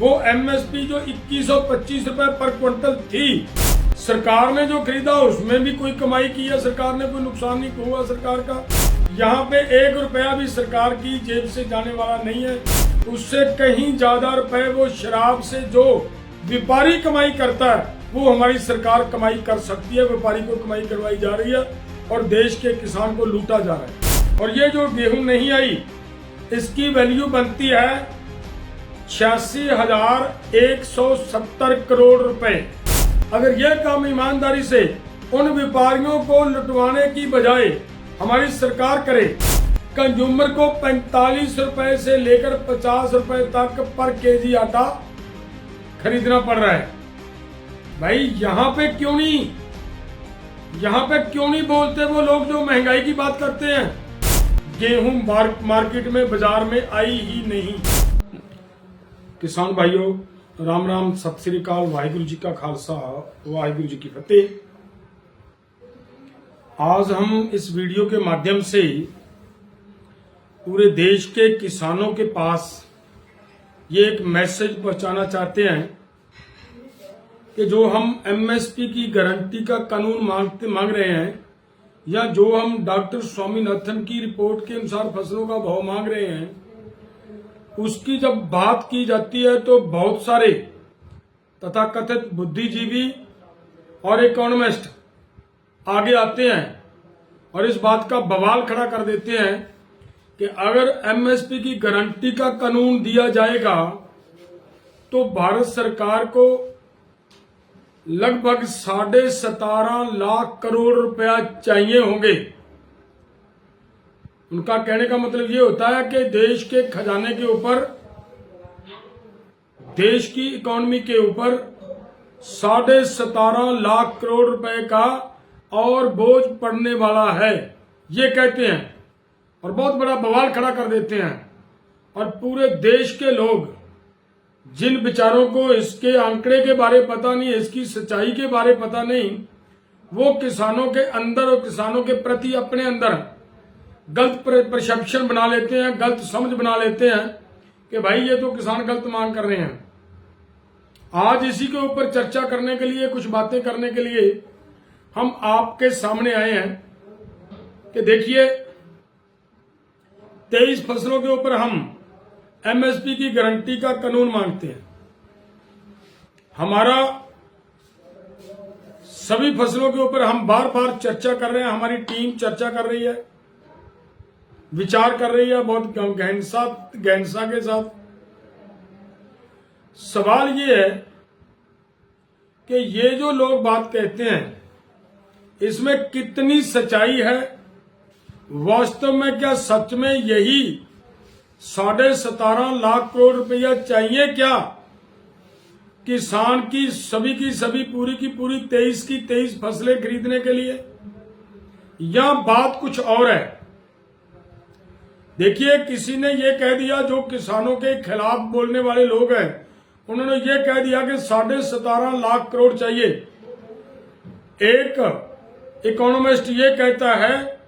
वो एमएसपी जो 2125 रुपए पर क्विंटल थी, सरकार ने जो खरीदा उसमें भी कोई कमाई की है सरकार ने, कोई नुकसान नहीं हुआ सरकार का। यहाँ पे 1 रुपया भी सरकार की जेब से जाने वाला नहीं है। उससे कहीं ज्यादा रुपए वो शराब से जो व्यापारी कमाई करता है वो हमारी सरकार कमाई कर सकती है। व्यापारी को कमाई करवाई जा रही है और देश के किसान को लूटा जा रहा है। और ये जो गेहूं नहीं आई इसकी वैल्यू बनती है 86,170 करोड़ रुपए। अगर यह काम ईमानदारी से उन व्यापारियों को लुटवाने की बजाय हमारी सरकार करे, कंज्यूमर को 45 रुपए से लेकर 50 रुपए तक पर केजी आटा खरीदना पड़ रहा है। भाई यहाँ पे क्यों नहीं बोलते वो लोग जो महंगाई की बात करते हैं। गेहूं मार्केट में बाजार में आई ही नहीं। किसान भाइयों, राम राम, सत श्री अकाल, वाहिगुरु जी का खालसा, वाहिगुरु जी की फतेह। आज हम इस वीडियो के माध्यम से पूरे देश के किसानों के पास ये एक मैसेज पहुंचाना चाहते हैं कि जो हम एमएसपी की गारंटी का कानून मांग रहे हैं, या जो हम डॉक्टर स्वामीनाथन की रिपोर्ट के अनुसार फसलों का भाव मांग रहे हैं, उसकी जब बात की जाती है तो बहुत सारे तथाकथित बुद्धिजीवी और इकोनॉमिस्ट आगे आते हैं और इस बात का बवाल खड़ा कर देते हैं कि अगर एमएसपी की गारंटी का कानून दिया जाएगा तो भारत सरकार को लगभग 17.5 लाख करोड़ रुपया चाहिए होंगे। उनका कहने का मतलब ये होता है कि देश के खजाने के ऊपर, देश की इकोनॉमी के ऊपर 17.5 लाख करोड़ रुपए का और बोझ पड़ने वाला है, ये कहते हैं और बहुत बड़ा बवाल खड़ा कर देते हैं। और पूरे देश के लोग, जिन बेचारों को इसके आंकड़े के बारे पता नहीं, इसकी सच्चाई के बारे पता नहीं, वो किसानों के अंदर और किसानों के प्रति अपने अंदर गलत परसेप्शन बना लेते हैं, गलत समझ बना लेते हैं कि भाई ये तो किसान गलत मांग कर रहे हैं। आज इसी के ऊपर चर्चा करने के लिए, कुछ बातें करने के लिए हम आपके सामने आए हैं कि देखिए 23 फसलों के ऊपर हम एमएसपी की गारंटी का कानून मांगते हैं। हमारा सभी फसलों के ऊपर हम बार बार चर्चा कर रहे हैं, हमारी टीम चर्चा कर रही है, विचार कर रही है बहुत गहनता के साथ। सवाल ये है कि ये जो लोग बात कहते हैं इसमें कितनी सच्चाई है। वास्तव में क्या सच में यही 17.5 लाख करोड़ रुपया चाहिए क्या किसान की सभी पूरी की पूरी 23 की 23 फसलें खरीदने के लिए, या बात कुछ और है। देखिए, किसी ने ये कह दिया, जो किसानों के खिलाफ बोलने वाले लोग हैं उन्होंने ये कह दिया कि 17.5 लाख करोड़ चाहिए। एक इकोनॉमिस्ट ये कहता है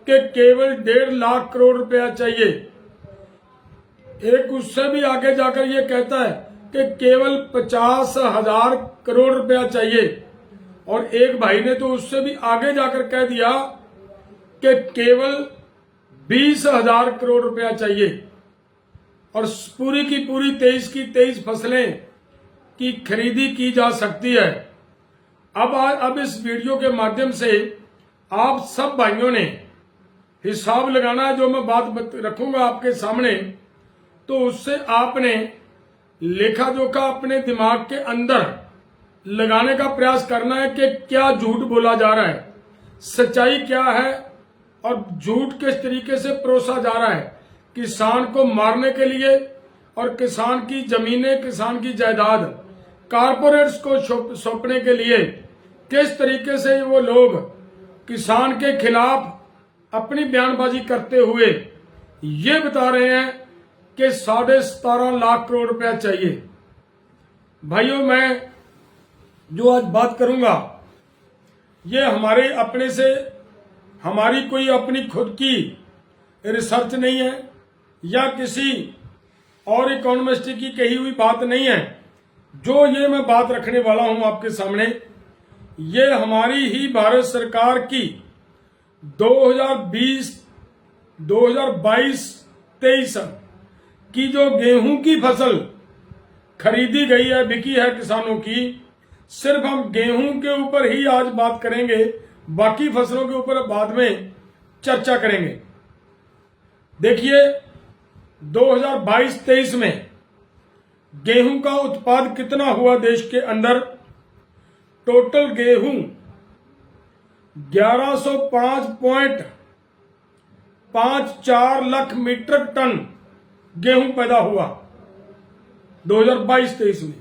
कि केवल 1.5 लाख करोड़ रुपया चाहिए। एक उससे भी आगे जाकर ये कहता है कि केवल 50,000 करोड़ रुपया चाहिए। और एक भाई ने तो उससे भी आगे जाकर कह दिया कि केवल 20,000 करोड़ रुपया चाहिए और पूरी की पूरी 23 की 23 फसलें की खरीदी की जा सकती है। अब इस वीडियो के माध्यम से आप सब भाइयों ने हिसाब लगाना है। जो मैं बात रखूंगा आपके सामने, तो उससे आपने लेखा जोखा अपने दिमाग के अंदर लगाने का प्रयास करना है कि क्या झूठ बोला जा रहा है, सच्चाई क्या है और झूठ किस तरीके से परोसा जा रहा है। किसान को मारने के लिए और किसान की जमीनें, किसान की जायदाद कारपोरेट्स को सौंपने के लिए किस तरीके से वो लोग किसान के खिलाफ अपनी बयानबाजी करते हुए ये बता रहे हैं कि 17.5 लाख करोड़ रुपया चाहिए। भाइयों, मैं जो आज बात करूंगा ये हमारे अपने से, हमारी कोई अपनी खुद की रिसर्च नहीं है या किसी और इकोनॉमिस्ट की कही हुई बात नहीं है। जो ये मैं बात रखने वाला हूं आपके सामने, ये हमारी ही भारत सरकार की 2020 2022-23 की जो गेहूं की फसल खरीदी गई है, बिकी है किसानों की, सिर्फ हम गेहूं के ऊपर ही आज बात करेंगे, बाकी फसलों के ऊपर बाद में चर्चा करेंगे। देखिए 2022-23 में गेहूं का उत्पाद कितना हुआ देश के अंदर। टोटल गेहूं 1105.54 लाख मीट्रिक टन गेहूं पैदा हुआ 2022-23 में।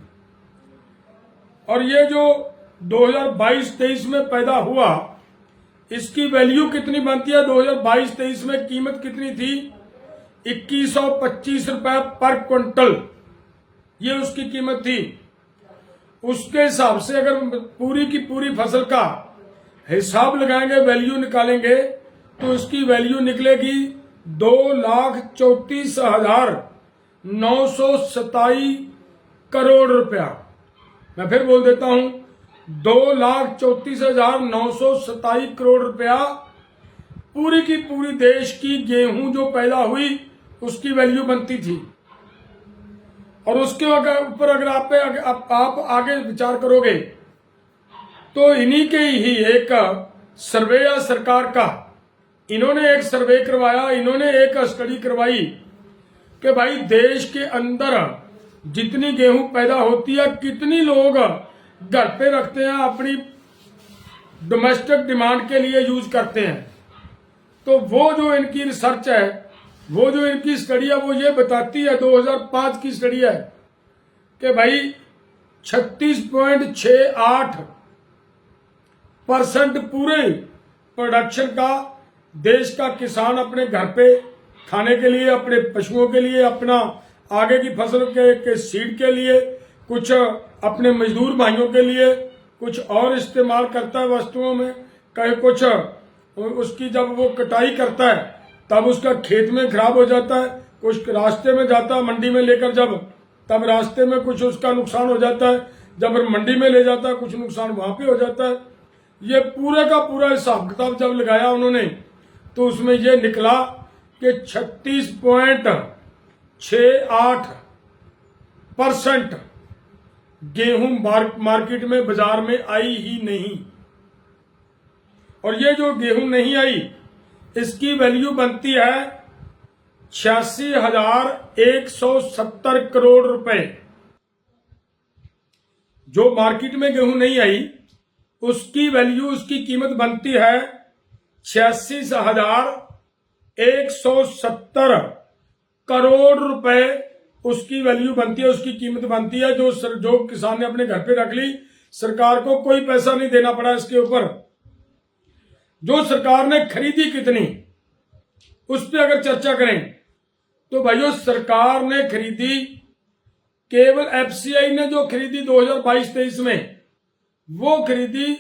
और ये जो 2022-23 में पैदा हुआ, इसकी वैल्यू कितनी बनती है? 2022-23 में कीमत कितनी थी? 2125 रुपए पर क्विंटल, ये उसकी कीमत थी। उसके हिसाब से अगर पूरी की पूरी फसल का हिसाब लगाएंगे, वैल्यू निकालेंगे, तो इसकी वैल्यू निकलेगी 2,34,927 करोड़ रुपया। मैं फिर बोल देता हूं, 2,34,927 करोड़ रुपया पूरी की पूरी देश की गेहूं जो पैदा हुई उसकी वैल्यू बनती थी। और उसके ऊपर अगर आप आगे विचार करोगे तो इन्हीं के ही एक सर्वे है सरकार का। इन्होंने एक सर्वे करवाया, इन्होंने एक स्टडी करवाई कि भाई देश के अंदर जितनी गेहूं पैदा होती है, कितनी लोग घर पे रखते हैं, अपनी डोमेस्टिक डिमांड के लिए यूज करते हैं। तो वो जो इनकी रिसर्च है, वो जो इनकी स्टडी है, वो ये बताती है, 2005 की स्टडी है, कि भाई 36.68% पूरे प्रोडक्शन का देश का किसान अपने घर पे खाने के लिए, अपने पशुओं के लिए, अपना आगे की फसल के सीड के लिए, कुछ अपने मजदूर भाइयों के लिए, कुछ और इस्तेमाल करता है वस्तुओं में। कहीं कुछ उसकी जब वो कटाई करता है तब उसका खेत में खराब हो जाता है, कुछ रास्ते में जाता है मंडी में लेकर, तब रास्ते में कुछ उसका नुकसान हो जाता है, जब मंडी में ले जाता है कुछ नुकसान वहां पे हो जाता है। ये पूरे का पूरा हिसाब किताब जब लगाया उन्होंने, तो उसमें ये निकला कि 36.68% गेहूं मार्केट में, बाजार में आई ही नहीं। और ये जो गेहूं नहीं आई, इसकी वैल्यू बनती है 86,170 करोड़ रुपए। जो मार्केट में गेहूं नहीं आई, उसकी वैल्यू, उसकी कीमत बनती है 86,170 करोड़ रुपए। उसकी वैल्यू बनती है, उसकी कीमत बनती है, जो किसान ने अपने घर पे रख ली, सरकार को कोई पैसा नहीं देना पड़ा इसके ऊपर। जो सरकार ने खरीदी कितनी, उस पर अगर चर्चा करें तो भाइयों, सरकार ने खरीदी, केवल एफसीआई ने जो खरीदी 2022-23 में, वो खरीदी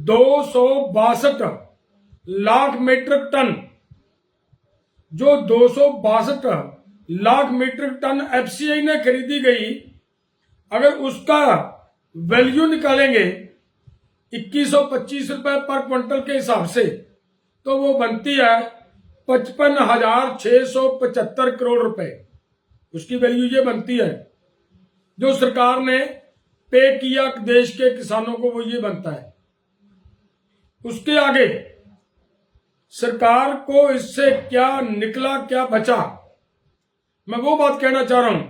262 लाख मीट्रिक टन। जो 262 लाख मीट्रिक टन एफसीआई ने खरीदी गई, अगर उसका वैल्यू निकालेंगे 2125 रुपए पर क्विंटल के हिसाब से, तो वो बनती है 55,675 करोड़ रुपए। उसकी वैल्यू ये बनती है, जो सरकार ने पे किया देश के किसानों को, वो ये बनता है। उसके आगे सरकार को इससे क्या निकला, क्या बचा, मैं वो बात कहना चाह रहा हूं।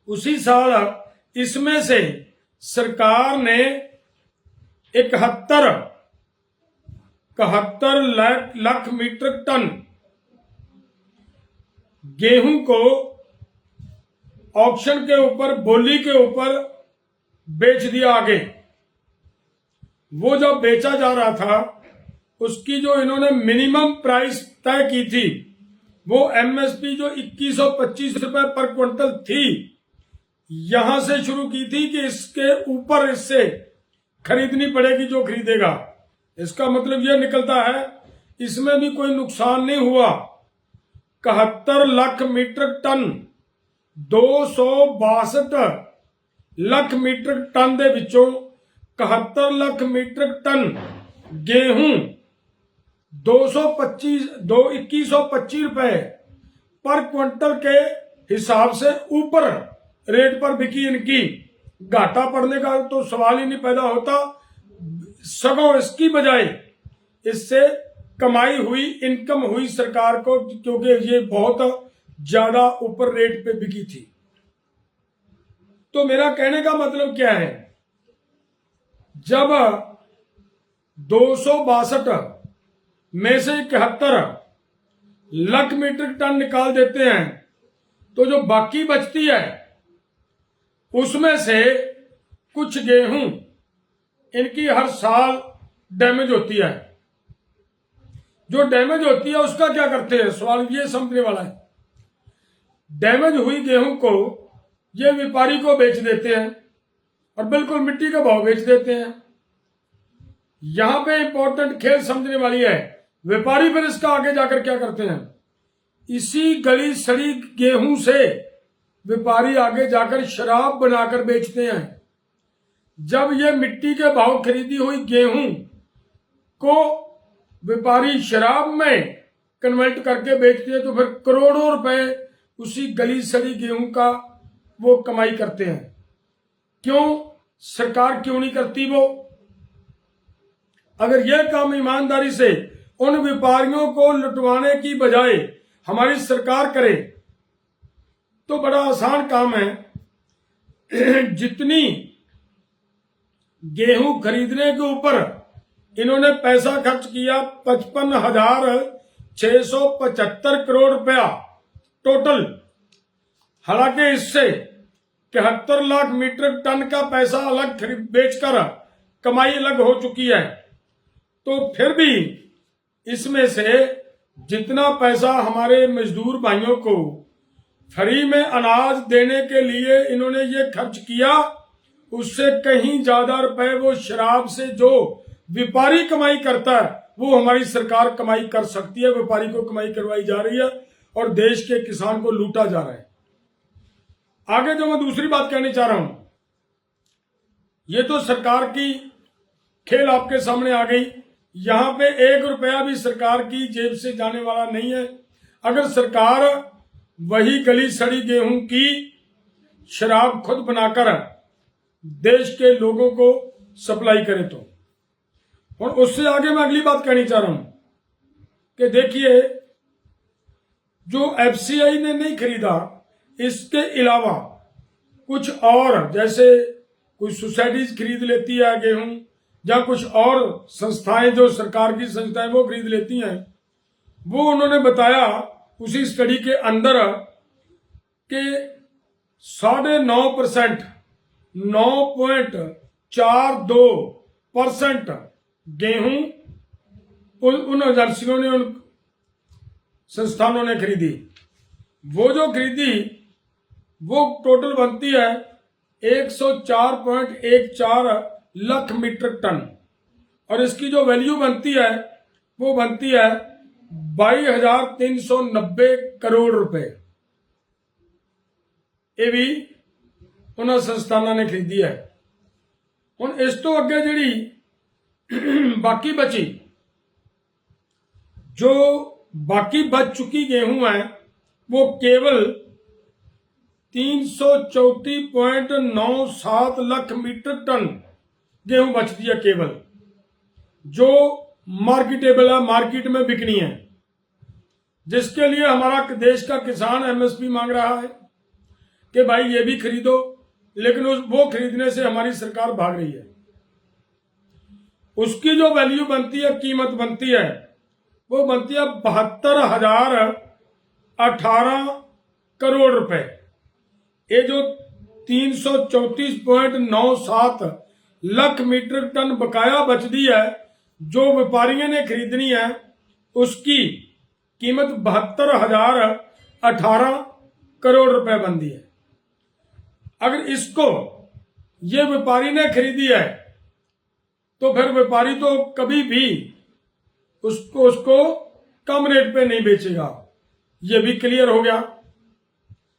उसी साल इसमें से सरकार ने 71 लाख मीट्रिक टन गेहूं को ऑक्शन के ऊपर, बोली के ऊपर बेच दिया आगे। वो जब बेचा जा रहा था, उसकी जो इन्होंने मिनिमम प्राइस तय की थी, वो एमएसपी जो 2125 रुपए पर क्विंटल थी, यहां से शुरू की थी कि इसके ऊपर इससे खरीदनी पड़ेगी जो खरीदेगा। इसका मतलब यह निकलता है इसमें भी कोई नुकसान नहीं हुआ। 71 lakh metric ton 262 lakh metric ton ਦੇ ਵਿੱਚੋਂ 71 ਲੱਖ ਮੀਟ੍ਰਿਕ ਟਨ गेहूं 2125 रुपए पर क्विंटल के हिसाब से ऊपर रेट पर बिकी इनकी। घाटा पड़ने का तो सवाल ही नहीं पैदा होता, सगों इसकी बजाय इससे कमाई हुई, इनकम हुई सरकार को, क्योंकि ये बहुत ज्यादा ऊपर रेट पे बिकी थी। तो मेरा कहने का मतलब क्या है, जब 262 में से 71 लाख मीट्रिक टन निकाल देते हैं, तो जो बाकी बचती है उसमें से कुछ गेहूं इनकी हर साल डैमेज होती है। जो डैमेज होती है उसका क्या करते हैं, सवाल ये समझने वाला है। डैमेज हुई गेहूं को ये व्यापारी को बेच देते हैं और बिल्कुल मिट्टी का भाव बेच देते हैं। यहां पे इंपॉर्टेंट खेल समझने वाली है, व्यापारी फिर इसका आगे जाकर क्या करते हैं, इसी गली सड़ी गेहूं से व्यापारी आगे जाकर शराब बनाकर बेचते हैं। जब ये मिट्टी के भाव खरीदी हुई गेहूं को व्यापारी शराब में कन्वर्ट करके बेचते हैं, तो फिर करोड़ों रुपए उसी गली सड़ी गेहूं का वो कमाई करते हैं। क्यों, सरकार क्यों नहीं करती वो? अगर यह काम ईमानदारी से उन व्यापारियों को लुटवाने की बजाय हमारी सरकार करे तो बड़ा आसान काम है। जितनी गेहूं खरीदने के ऊपर इन्होंने पैसा खर्च किया 55,675 करोड़ रुपया टोटल, हालांकि इससे 71 लाख मीट्रिक टन का पैसा अलग बेचकर कमाई अलग हो चुकी है। तो फिर भी इसमें से जितना पैसा हमारे मजदूर भाइयों को फ्री में अनाज देने के लिए इन्होंने ये खर्च किया, उससे कहीं ज्यादा रुपए वो शराब से जो व्यापारी कमाई करता है वो हमारी सरकार कमाई कर सकती है। व्यापारी को कमाई करवाई जा रही है और देश के किसान को लूटा जा रहा है। आगे जो मैं दूसरी बात कहनी चाह रहा हूं, ये तो सरकार की खेल आपके सामने आ गई। यहां पे 1 रुपया भी सरकार की जेब से जाने वाला नहीं है। अगर सरकार वही गली सड़ी गेहूं की शराब खुद बनाकर देश के लोगों को सप्लाई करे तो। और उससे आगे मैं अगली बात कहनी चाह रहा हूं कि देखिए, जो एफसीआई ने नहीं खरीदा, इसके अलावा कुछ और, जैसे कुछ सोसाइटीज खरीद लेती है गेहूं, या कुछ और संस्थाएं जो सरकार की संस्थाएं वो खरीद लेती हैं। वो उन्होंने बताया उसी स्टडी के अंदर कि 9.5%, 9.42% गेहूं उन एजेंसियों ने, उन संस्थानों ने खरीदी। वो जो खरीदी वो टोटल बनती है 104.14 लाख मीट्रिक टन, और इसकी जो वैल्यू बनती है वो बनती है 22,390 करोड़ रुपए। ये भी उन संस्थानों ने खरीदी है। हुण इस तो अगे जिहड़ी बाकी बची, जो बाकी बच चुकी गेहूं है वो केवल 334.97 लाख मीट्रिक टन गेहूं बचती है केवल, जो मार्केटेबल है, मार्केट में बिकनी है, जिसके लिए हमारा देश का किसान एमएसपी मांग रहा है कि भाई ये भी खरीदो, लेकिन वो खरीदने से हमारी सरकार भाग रही है। उसकी जो वैल्यू बनती है, कीमत बनती है, वो बनती है 72,018 करोड़ रुपए। ये जो 334.97 लाख मीट्रिक टन बकाया बचती है जो व्यापारियों ने खरीदनी है, उसकी कीमत 72,018 करोड़ रुपए बनती है। अगर इसको ये व्यापारी ने खरीदी है तो फिर व्यापारी तो कभी भी उसको कम रेट पे नहीं बेचेगा। ये भी क्लियर हो गया।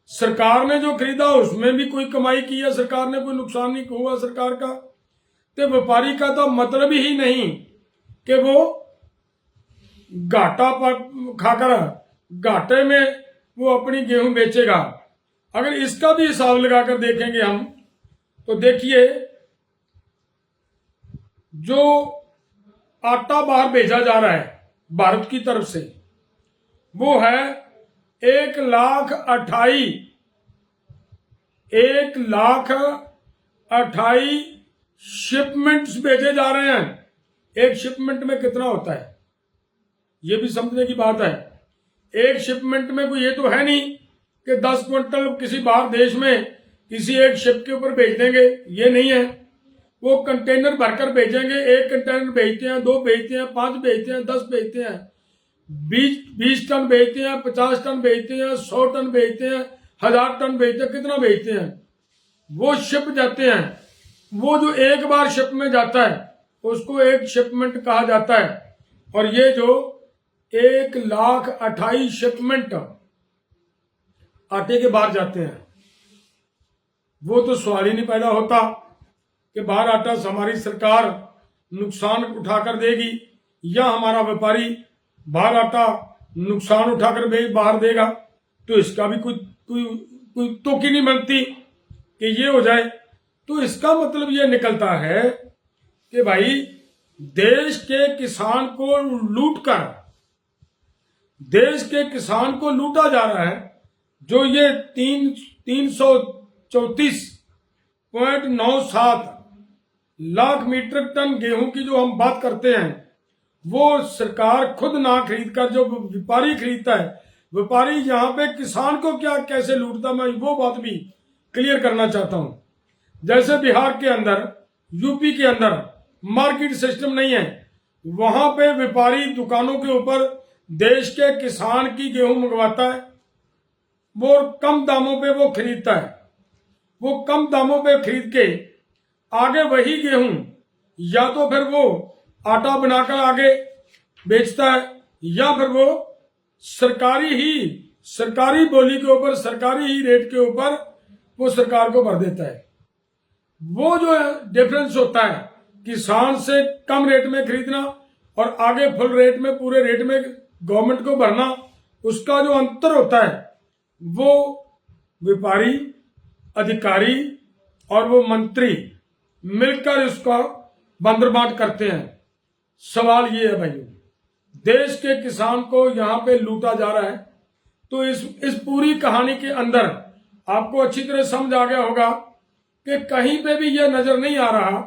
सरकार ने जो खरीदा उसमें भी कोई कमाई की है सरकार ने, कोई नुकसान नहीं हुआ सरकार का। तो व्यापारी का तो मतलब ही नहीं कि वो घाटा खाकर घाटे में वो अपनी गेहूं बेचेगा। अगर इसका भी हिसाब लगाकर देखेंगे हम, तो देखिए जो आटा बाहर भेजा जा रहा है भारत की तरफ से, वो है 1,28,000 शिपमेंट्स भेजे जा रहे हैं। एक शिपमेंट में कितना होता है ये भी समझने की बात है। एक शिपमेंट में कोई ये तो है नहीं कि 10 क्विंटल किसी बाहर देश में किसी एक शिप के ऊपर भेज देंगे, ये नहीं है। वो कंटेनर भरकर भेजेंगे, एक कंटेनर भेजते हैं, 2 भेजते हैं, 5 भेजते हैं, 10 भेजते हैं, 20 टन भेजते हैं, 50 टन भेजते हैं, 100 टन भेजते हैं, 1000 टन भेजते हैं, कितना भेजते हैं। वो शिप जाते हैं, वो जो एक बार शिप में जाता है उसको एक शिपमेंट कहा जाता है। और ये जो 1,28,000 शिपमेंट आटे के बाहर जाते हैं, वो तो सवाल ही नहीं पैदा होता कि बाहर आटा हमारी सरकार नुकसान उठाकर देगी या हमारा व्यापारी बाहर आटा नुकसान उठाकर बाहर देगा। तो इसका भी कोई तो की नहीं बनती कि ये हो जाए। तो इसका मतलब ये निकलता है कि भाई देश के किसान को लूटकर देश के किसान को लूटा जा रहा है। जो ये 334.97 लाख मीट्रिक टन गेहूं की जो हम बात करते हैं, वो सरकार खुद ना खरीद कर जो व्यापारी खरीदता है, व्यापारी यहां पे किसान को क्या कैसे लूटता, मैं वो बात भी क्लियर करना चाहता हूं। जैसे बिहार के अंदर, यूपी के अंदर मार्केट सिस्टम नहीं है, वहां पे व्यापारी दुकानों के ऊपर देश के किसान की गेहूं मंगवाता है, वो कम दामों पे वो खरीदता है। वो कम दामों पे खरीद के आगे वही गेहूं या तो फिर वो आटा बनाकर आगे बेचता है, या फिर वो सरकारी बोली के ऊपर, सरकारी ही रेट के ऊपर वो सरकार को भर देता है। वो जो डिफरेंस होता है किसान से कम रेट में खरीदना और आगे फुल रेट में, पूरे रेट में गवर्नमेंट को भरना, उसका जो अंतर होता है वो व्यापारी, अधिकारी और वो मंत्री मिलकर इसका बंदरबाट करते हैं। सवाल ये है भाइयों, देश के किसान को यहां पे लूटा जा रहा है। तो इस पूरी कहानी के अंदर आपको अच्छी तरह समझ आ गया होगा कि कहीं पे भी यह नजर नहीं आ रहा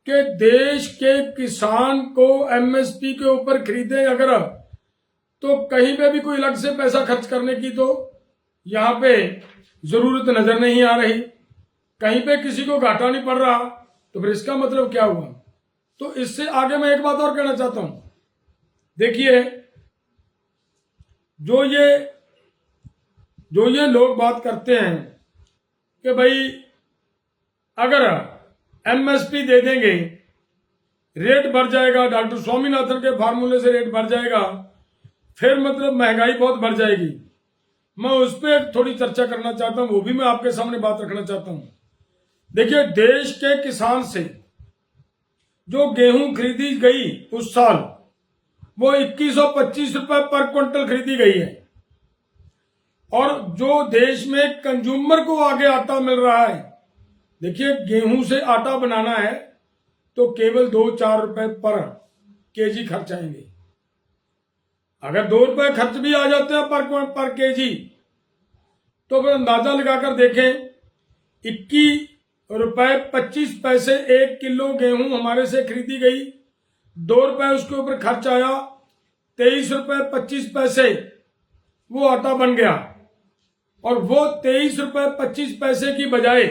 कि देश के किसान को एमएसपी के ऊपर खरीदे अगर, तो कहीं पे भी कोई अलग से पैसा खर्च करने की तो यहां पे जरूरत नजर नहीं आ रही। कहीं पे किसी को घाटा नहीं पड़ रहा। तो फिर इसका मतलब क्या हुआ? तो इससे आगे मैं एक बात और कहना चाहता हूं। देखिए, जो ये लोग बात करते हैं कि भाई अगर एमएसपी दे देंगे रेट बढ़ जाएगा, डॉक्टर स्वामीनाथन के फार्मूले से रेट बढ़ जाएगा, फिर मतलब महंगाई बहुत बढ़ जाएगी। मैं उस पर थोड़ी चर्चा करना चाहता हूं, वो भी मैं आपके सामने बात रखना चाहता हूं। देखिए, देश के किसान से जो गेहूं खरीदी गई उस साल, वो 2125 रुपए पर क्विंटल खरीदी गई है। और जो देश में कंज्यूमर को आगे आटा मिल रहा है, देखिए गेहूं से आटा बनाना है तो केवल 2-4 रुपए पर केजी खर्च आएंगे। अगर 2 रुपए खर्च भी आ जाते हैं पर केजी, तो फिर अंदाजा लगाकर देखें, 21.25 1 किलो गेहूं हमारे से खरीदी गई, 2 रुपए उसके ऊपर खर्च आया, 23.25 वो आटा बन गया। और वो 23.25 की बजाय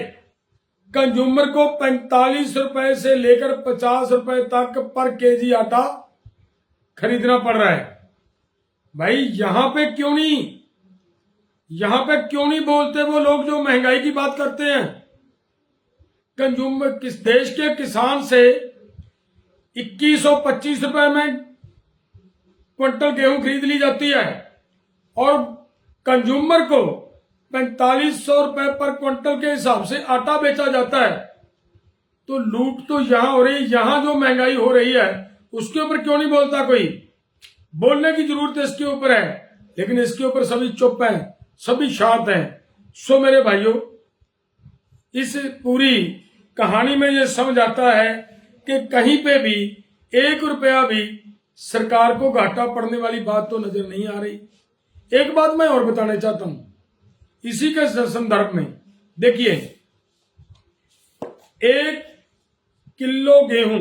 कंज्यूमर को 45 रुपए से लेकर 50 रुपए तक पर केजी आटा खरीदना पड़ रहा है। भाई यहां पे क्यों नहीं बोलते वो लोग जो महंगाई की बात करते हैं? कंज्यूमर किस देश के किसान से 2125 रुपए में क्विंटल गेहूं खरीद ली जाती है और कंज्यूमर को 4500 रुपए पर क्विंटल के हिसाब से आटा बेचा जाता है। तो लूट तो यहां हो रही, यहां जो महंगाई हो रही है उसके ऊपर क्यों नहीं बोलता कोई? बोलने की जरूरत इसके ऊपर है, लेकिन इसके ऊपर सभी चुप हैं, सभी शांत हैं। सो मेरे भाइयों, इस पूरी कहानी में ये समझ आता है कि कहीं पे भी 1 रुपया भी सरकार को घाटा पड़ने वाली बात तो नजर नहीं आ रही। एक बात मैं और बताना चाहता हूं इसी के संदर्भ में। देखिए, 1 किलो गेहूं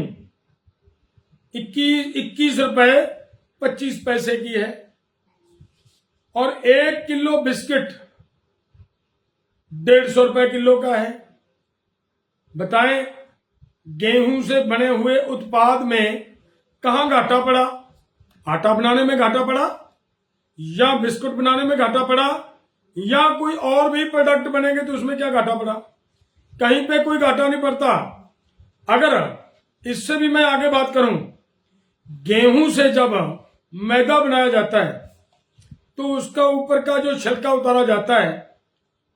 21 रुपए 25 पैसे की है और 1 किलो बिस्किट 150 रुपए किलो का है। बताएं, गेहूं से बने हुए उत्पाद में कहां घाटा पड़ा? आटा बनाने में घाटा पड़ा, या बिस्कुट बनाने में घाटा पड़ा, या कोई और भी प्रोडक्ट बनेंगे तो उसमें क्या घाटा पड़ा? कहीं पे कोई घाटा नहीं पड़ता। अगर इससे भी मैं आगे बात करूं, गेहूं से जब मैदा बनाया जाता है तो उसका ऊपर का जो छिलका उतारा जाता है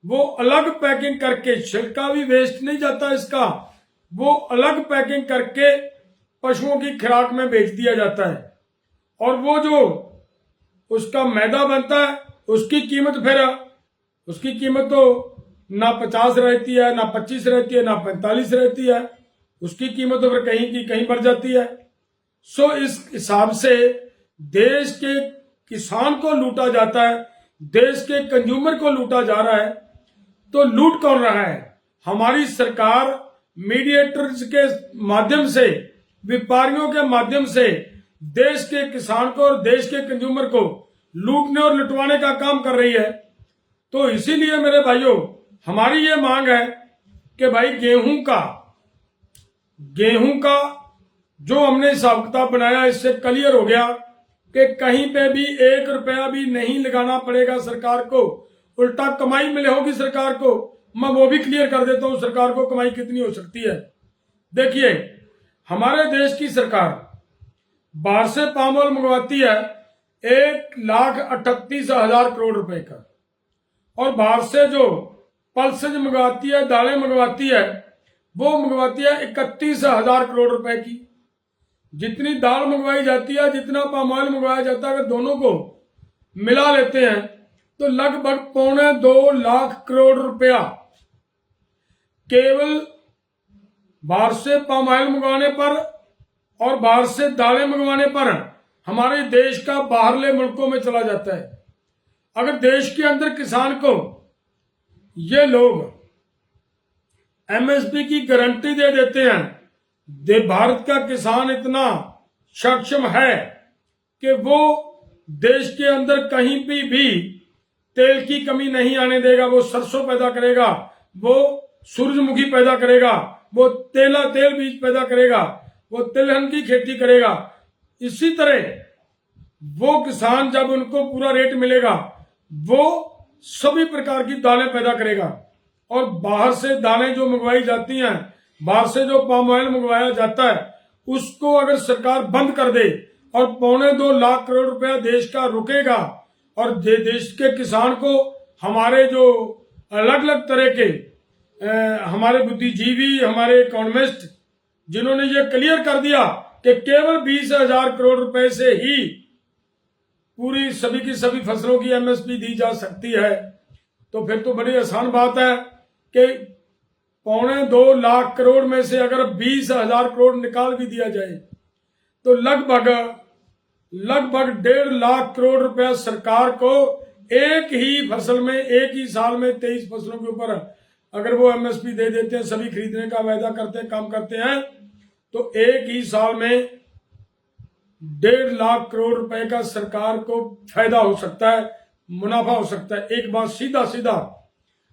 वो अलग पैकिंग करके, छिलका भी वेस्ट नहीं जाता इसका, वो अलग पैकिंग करके पशुओं की खुराक में बेच दिया जाता है। और वो जो उसका मैदा बनता है उसकी कीमत तो ना 50 रहती है, ना 25 रहती है, ना 45 रहती है। उसकी कीमत तो फिर कहीं की कहीं बढ़ जाती है। सो इस हिसाब से देश के किसान को लूटा जाता है, देश के कंज्यूमर को लूटा जा रहा है। तो लूट कौन रहा है? हमारी सरकार मीडिएटर्स के माध्यम से, व्यापारियों के माध्यम से देश के किसान को और देश के कंज्यूमर को लूटने और लुटवाने का काम कर रही है। तो इसीलिए मेरे भाइयों, हमारी ये मांग है कि भाई गेहूं का जो हमने हिसाब किताब बनाया, इससे क्लियर हो गया कि कहीं पे भी 1 रुपया भी नहीं लगाना पड़ेगा सरकार को, उल्टा कमाई मिले होगी सरकार को। मैं वो भी क्लियर कर देता हूं सरकार को कमाई कितनी हो सकती है। देखिए, हमारे देश की सरकार बाहर से पाम ऑयल मंगवाती है 1,38,000 करोड़ रुपए का, और बाहर से जो पल्सेज मंगवाती है, दालें मंगवाती है, वो मंगवाती है 31,000 करोड़ रुपए की। जितनी दाल मंगवाई जाती है, जितना पाम ऑयल मंगवाया जाता है, अगर दोनों को मिला लेते हैं तो लगभग 2.25 लाख करोड़ रुपया केवल बाहर से पाम ऑयल मंगवाने पर और बाहर से दालें मंगवाने पर हमारे देश का बाहरले मुल्कों में चला जाता है। अगर देश के अंदर किसान को ये लोग एमएसपी की गारंटी दे देते हैं, भारत का किसान इतना सक्षम है कि वो देश के अंदर कहीं भी तेल की कमी नहीं आने देगा। वो सरसों पैदा करेगा, वो सूरजमुखी पैदा करेगा, वो तेल बीज पैदा करेगा, वो तिलहन की खेती करेगा। इसी तरह वो किसान जब उनको पूरा रेट मिलेगा वो सभी प्रकार की दालें पैदा करेगा। और बाहर से दालें जो मंगवाई जाती हैं, बाहर से जो पाम ऑयल मंगवाया जाता है, उसको अगर सरकार बंद कर दे और 2.25 लाख करोड़ रुपया देश का रुकेगा और देश के किसान को हमारे जो अलग अलग तरह के हमारे बुद्धिजीवी, हमारे इकोनॉमिस्ट, जिन्होंने ये क्लियर कर दिया कि केवल 20,000 करोड़ रुपए से ही पूरी सभी की सभी फसलों की एमएसपी दी जा सकती है, तो फिर तो बड़ी आसान बात है कि 2.25 लाख करोड़ में से अगर 20,000 करोड़ निकाल भी दिया जाए तो लगभग 1.5 लाख करोड़ रुपया सरकार को एक ही फसल में, एक ही साल में 23 फसलों के ऊपर अगर वो एमएसपी दे देते हैं, सभी खरीदने का वायदा करते हैं, काम करते हैं, तो एक ही साल में 1.5 लाख करोड़ रुपए का सरकार को फायदा हो सकता है, मुनाफा हो सकता है। एक बात सीधा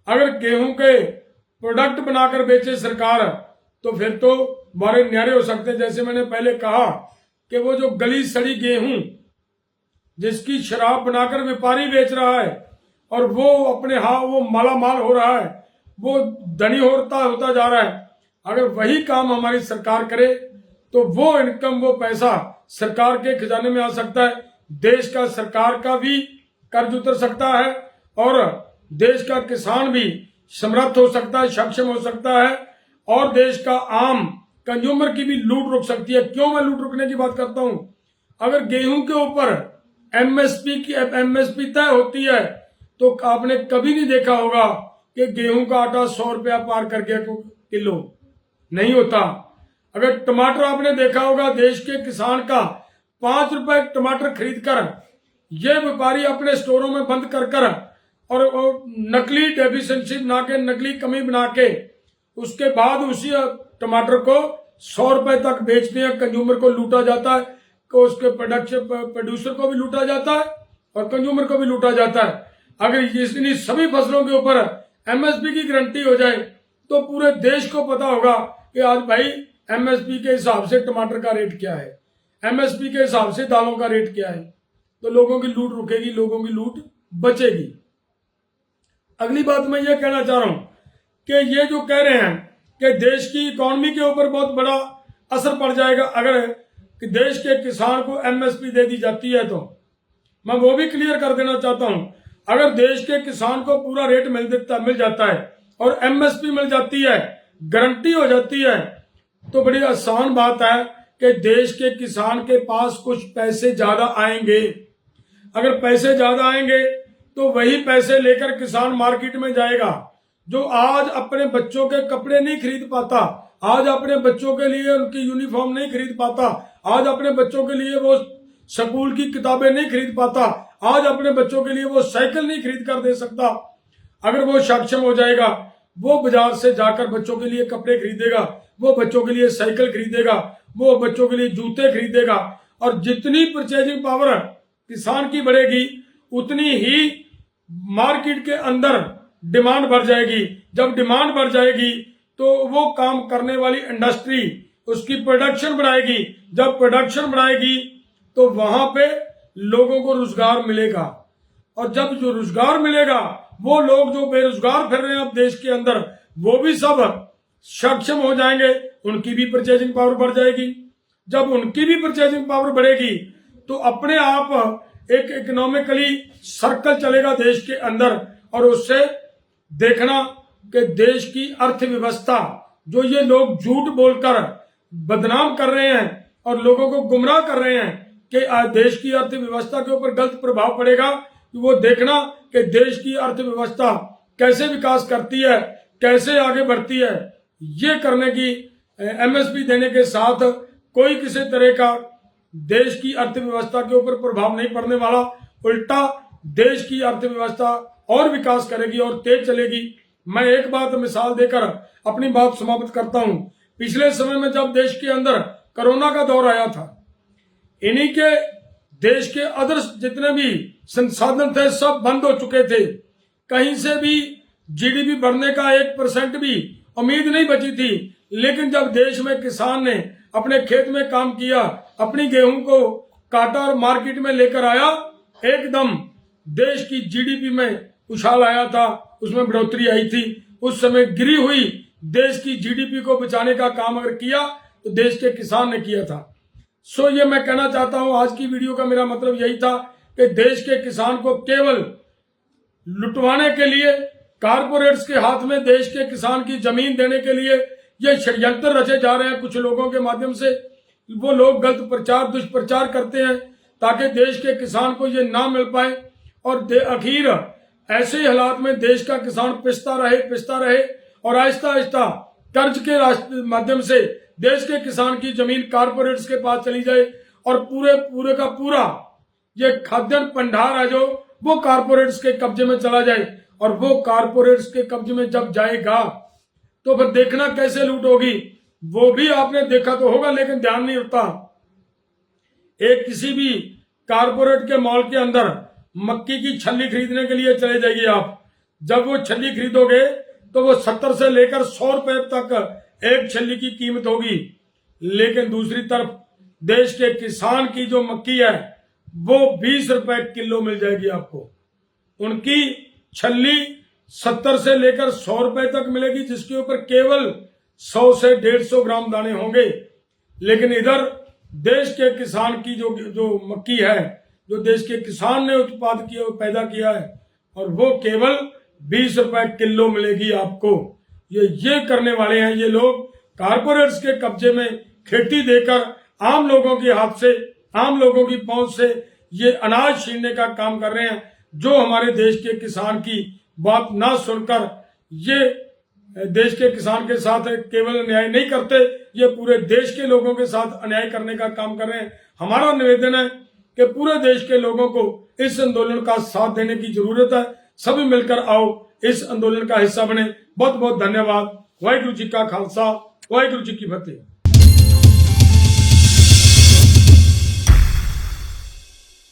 अगर गेहूं के प्रोडक्ट बनाकर बेचे सरकार तो फिर तो बड़े न्यारे हो सकते हैं। जैसे मैंने पहले कहा कि वो जो गली सड़ी गेहूं जिसकी शराब बनाकर व्यापारी बेच रहा है और वो अपने वो मालामाल हो रहा है, वो धनी होता जा रहा है, अगर वही काम हमारी सरकार करे तो वो इनकम, वो पैसा सरकार के खजाने में आ सकता है, देश का, सरकार का भी कर्ज उतर सकता है और देश का किसान भी समर्थ हो सकता है, सक्षम हो सकता है और देश का आम कंज्यूमर की भी लूट रुक सकती है। क्यों मैं लूट रुकने की बात करता हूं? अगर गेहूं के ऊपर एमएसपी तय होती है तो आपने कभी नहीं देखा होगा कि गेहूं का आटा 100 रुपया पार कर गया किलो, नहीं होता। अगर टमाटर आपने देखा होगा, देश के किसान का 5 रुपए टमाटर खरीद कर ये व्यापारी अपने स्टोरों में बंद कर और नकली डेफिशिएंसी बना के, नकली कमी बना के उसके बाद उसी टमाटर को 100 रुपए तक बेचते हैं। कंज्यूमर को लूटा जाता है, को उसके प्रोड्यूसर को भी लूटा जाता है और कंज्यूमर को भी लूटा जाता है। अगर इन सभी फसलों के ऊपर एमएसपी की गारंटी हो जाए तो पूरे देश को पता होगा कि आज भाई एमएसपी के हिसाब से टमाटर का रेट क्या है, एमएसपी के हिसाब से दालों का रेट क्या है, तो लोगों की लूट रुकेगी, लोगों की लूट बचेगी। अगली बात मैं ये कहना चाह रहा हूं कि ये जो कह रहे हैं कि देश की इकोनॉमी के ऊपर बहुत बड़ा असर पड़ जाएगा अगर कि देश के किसान को एमएसपी दे दी जाती है, तो मैं वो भी क्लियर कर देना चाहता हूं। अगर देश के किसान को पूरा रेट मिल जाता है और एमएसपी मिल जाती है, गारंटी हो जाती है, तो बड़ी आसान बात है कि देश के किसान के पास कुछ पैसे ज्यादा आएंगे। अगर पैसे ज्यादा आएंगे तो वही पैसे लेकर किसान मार्केट में जाएगा। जो आज अपने बच्चों के कपड़े नहीं खरीद पाता, आज अपने बच्चों के लिए उनकी यूनिफॉर्म नहीं खरीद पाता, आज अपने बच्चों के लिए वो स्कूल की किताबें नहीं खरीद पाता, आज अपने बच्चों के लिए वो साइकिल नहीं खरीद कर दे सकता, अगर वो सक्षम हो जाएगा, वो बाजार से जाकर बच्चों के लिए कपड़े खरीदेगा, वो बच्चों के लिए साइकिल खरीदेगा, वो बच्चों के लिए जूते खरीदेगा। और जितनी परचेजिंग पावर किसान की बढ़ेगी उतनी ही मार्केट के अंदर डिमांड बढ़ जाएगी। जब डिमांड बढ़ जाएगी तो वो काम करने वाली इंडस्ट्री उसकी प्रोडक्शन बढ़ाएगी। जब प्रोडक्शन बढ़ाएगी तो वहां पे लोगों को रोजगार मिलेगा और जब जो रोजगार मिलेगा वो लोग जो बेरोजगार फिर रहे हैं अब देश के अंदर वो भी सब सक्षम हो जाएंगे, उनकी भी परचेजिंग पावर बढ़ जाएगी। जब उनकी भी परचेजिंग पावर बढ़ेगी तो अपने आप एक इकोनॉमिकली सर्कल चलेगा देश के अंदर और उससे देखना कि देश की अर्थव्यवस्था जो ये लोग झूठ बोलकर बदनाम कर रहे हैं और लोगों को गुमराह कर रहे हैं कि देश की अर्थव्यवस्था के ऊपर गलत प्रभाव पड़ेगा, वो देखना कि देश की अर्थव्यवस्था कैसे विकास करती है, कैसे आगे बढ़ती है। ये करने की एमएसपी देने के साथ कोई किसी तरह का देश की अर्थव्यवस्था के ऊपर प्रभाव नहीं पड़ने वाला, उल्टा देश की अर्थव्यवस्था और विकास करेगी और तेज चलेगी। मैं एक बात मिसाल देकर अपनी बात समाप्त करता हूं। पिछले समय में जब देश के अंदर कोरोना का दौर आया था, इन्हीं के देश के अदर जितने भी संसाधन थे सब बंद हो चुके थे। कहीं से भी जीडीपी बढ़ने का 1% भी उम्मीद नहीं बची थी। लेकिन जब देश में किसान ने अपने खेत में काम किया, अपनी गेहूं को काटा और मार्केट में लेकर आया, एकदम देश की जीडीपी में उछाल आया था, उसमें बढ़ोतरी आई थी। उस समय गिरी हुई देश की जीडीपी को बचाने का काम अगर किया तो देश के किसान ने किया था। सो ये मैं कहना चाहता हूं, आज की वीडियो का मेरा मतलब यही था कि देश के किसान को केवल लुटवाने के लिए, कारपोरेट्स के हाथ में देश के किसान की जमीन देने के लिए ये षड्यंत्र रचे जा रहे हैं कुछ लोगों के माध्यम से। वो लोग गलत प्रचार, दुष्प्रचार करते हैं ताकि देश के किसान को ये ना मिल पाए और आखिर ऐसे हालात में देश का किसान पिसता रहे और आहिस्ता आहिस्ता कर्ज के माध्यम से देश के किसान की जमीन कारपोरेट्स के पास चली जाए और पूरे का पूरा ये खाद्यान्न भंडार है जो वो कारपोरेट्स के कब्जे में चला जाए। और वो कारपोरेट्स के कब्जे में जब जाएगा तो फिर देखना कैसे लूट होगी। वो भी आपने देखा तो होगा लेकिन ध्यान नहीं होता। एक किसी भी कारपोरेट के मॉल के अंदर मक्की की छल्ली खरीदने के लिए चले जाइए आप। जब वो छल्ली खरीदोगे तो वो 70 से लेकर 100 रुपए तक एक छल्ली की कीमत होगी। लेकिन दूसरी तरफ देश के किसान की जो मक्की है वो 20 रुपए किलो मिल जाएगी आपको। उनकी छल्ली 70 से लेकर 100 रुपए तक मिलेगी, जिसके ऊपर केवल 100 से 150 ग्राम दाने होंगे। लेकिन इधर देश के किसान की जो मक्की है, जो देश के किसान ने उत्पाद किया, पैदा किया है, और वो केवल 20 रुपए किलो मिलेगी आपको। ये करने वाले हैं ये लोग, कारपोरेट्स के कब्जे में खेती देकर आम लोगों के हाथ से, आम लोगों की पहुंच से ये अनाज छीनने का काम कर रहे हैं। जो हमारे देश के किसान की बात ना सुनकर ये देश के किसान के साथ केवल अन्याय नहीं करते, ये पूरे देश के लोगों के साथ अन्याय करने का काम कर रहे हैं। हमारा निवेदन है कि पूरे देश के लोगों को इस आंदोलन का साथ देने की जरूरत है। सभी मिलकर आओ, इस आंदोलन का हिस्सा बने। बहुत बहुत धन्यवाद। वाहिगुरु जी का खालसा, वाहिगुरु जी की फतेह।